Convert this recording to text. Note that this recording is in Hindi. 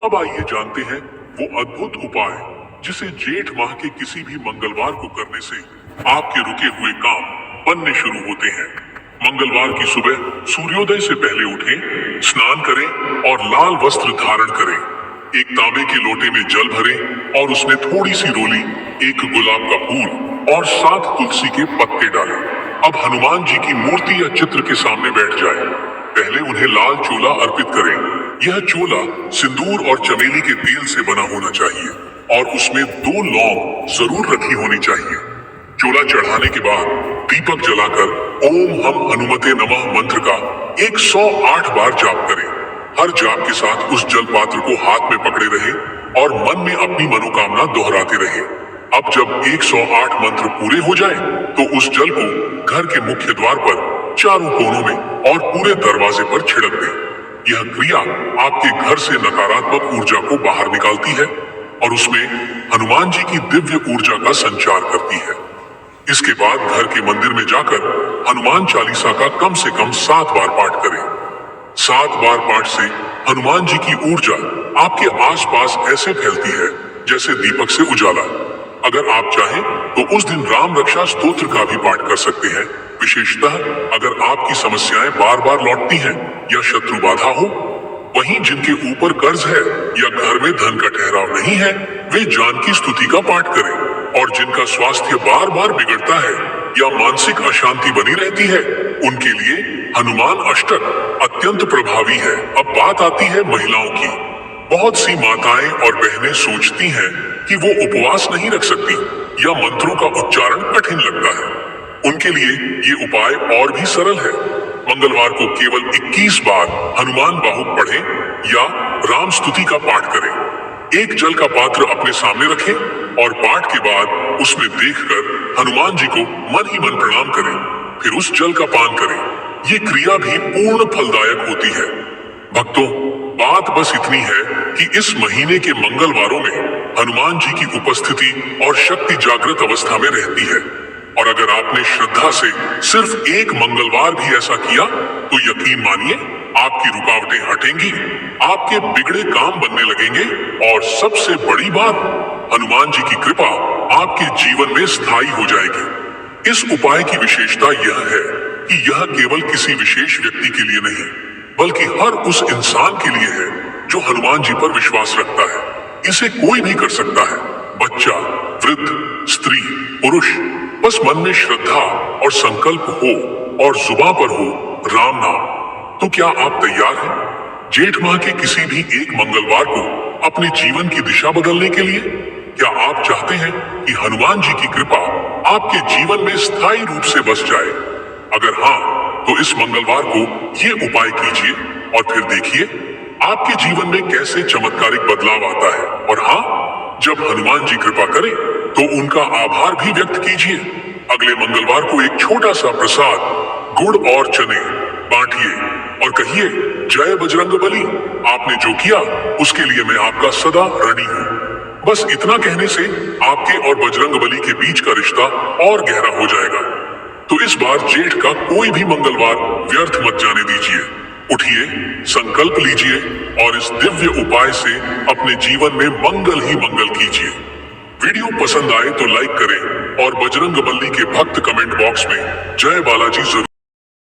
अब आइए जानते हैं वो अद्भुत उपाय जिसे जेठ माह के किसी भी मंगलवार को करने से आपके रुके हुए काम बनने शुरू होते हैं। मंगलवार की सुबह सूर्योदय से पहले उठें, स्नान करें और लाल वस्त्र धारण करें। एक तांबे के लोटे में जल भरें और उसमें थोड़ी सी रोली, एक गुलाब का फूल और 7 तुलसी के पत्ते डालें। अब हनुमान जी की मूर्ति या चित्र के सामने बैठ जाएं। पहले उन्हें लाल चोला अर्पित करें। यह चोला सिंदूर और चमेली के तेल से बना होना चाहिए और उसमें 2 लौंग जरूर रखी होनी चाहिए। चोला चढ़ाने के बाद दीपक जलाकर ओम हम हनुमते नमः मंत्र का 108 बार जाप करें। हर जाप के साथ उस जल पात्र को हाथ में पकड़े रहें और मन में अपनी मनोकामना दोहराते रहें। अब जब 108 मंत्र पूरे हो जाएं, तो उस जल को घर के मुख्य द्वार पर चारों कोनों में और पूरे दरवाजे पर छिड़क दें। यह क्रिया आपके घर से नकारात्मक ऊर्जा को बाहर निकालती है और उसमें हनुमान जी की दिव्य ऊर्जा का संचार करती है। इसके बाद घर के मंदिर में जाकर हनुमान चालीसा का कम से कम 7 बार पाठ करें। 7 बार पाठ से हनुमान जी की ऊर्जा आपके आसपास ऐसे फैलती है जैसे दीपक से उजाला। अगर आप चाहें तो उस दिन राम रक्षा स्तोत्र का भी पाठ कर सकते हैं। विशेषतः अगर आपकी समस्याएं बार बार लौटती हैं या शत्रु बाधा हो। वहीं जिनके ऊपर कर्ज है या घर में धन का ठहराव नहीं है, वे जानकी स्तुति का पाठ करें। और जिनका स्वास्थ्य बार बार बिगड़ता है या मानसिक अशांति बनी रहती है, उनके लिए हनुमान अष्टक अत्यंत प्रभावी है। अब बात आती है महिलाओं की। बहुत सी माताएं और बहनें सोचती हैं कि वो उपवास नहीं रख सकती या मंत्रों का उच्चारण कठिन लगता है। उनके लिए ये उपाय और भी सरल है। मंगलवार को केवल 21 बार हनुमान बाहुक पढ़ें या राम स्तुति का पाठ करें। एक जल का पात्र अपने सामने रखें और पाठ के बाद उसमें देखकर हनुमान जी को मन ही मन प्रणाम करें। फिर उस जल का पान करें। ये क्रिया भी पूर्ण फलदायक होती है। भक्तों, बात बस इतनी है कि इस महीने के मंगलवारों में हनुमान जी की उपस्थिति और शक्ति जागृत अवस्था में रहती है। और अगर आपने श्रद्धा से सिर्फ एक मंगलवार भी ऐसा किया, तो यकीन मानिए आपकी रुकावटें हटेंगी, आपके बिगड़े काम बनने लगेंगे और सबसे बड़ी बात, हनुमान जी की कृपा आपके जीवन में स्थायी हो जाएगी। इस उपाय की विशेषता यह है कि यह केवल किसी विशेष व्यक्ति के लिए नहीं, बल्कि हर उस इंसान के लिए है जो हनुमान जी पर विश्वास रखता है। इसे कोई भी कर सकता है, बच्चा, वृद्ध, स्त्री, पुरुष। बस मन में श्रद्धा और संकल्प हो और जुबान पर हो राम नाम। तो क्या आप तैयार हैं जेठ माह के किसी भी एक मंगलवार को अपने जीवन की दिशा बदलने के लिए? क्या आप चाहते हैं कि हनुमान जी की कृपा आपके जीवन में स्थायी रूप से बस जाए? अगर हाँ, तो इस मंगलवार को ये उपाय कीजिए और फिर देखिए आपके जीवन में कैसे चमत्कारिक बदलाव आता है। और हाँ, जब हनुमान जी कृपा करें तो उनका आभार भी व्यक्त कीजिए। अगले मंगलवार को एक छोटा सा प्रसाद गुड़ और चने बांटिए और कहिए, जय बजरंगबली, आपने जो किया उसके लिए मैं आपका सदा ऋणी हूँ। बस इतना कहने से आपके और बजरंगबली के बीच का रिश्ता और गहरा हो जाएगा। तो इस बार जेठ का कोई भी मंगलवार व्यर्थ मत जाने दीजिए। उठिए, संकल्प लीजिए और इस दिव्य उपाय से अपने जीवन में मंगल ही मंगल कीजिए। वीडियो पसंद आए तो लाइक करें और बजरंगबली के भक्त कमेंट बॉक्स में जय बालाजी जरूर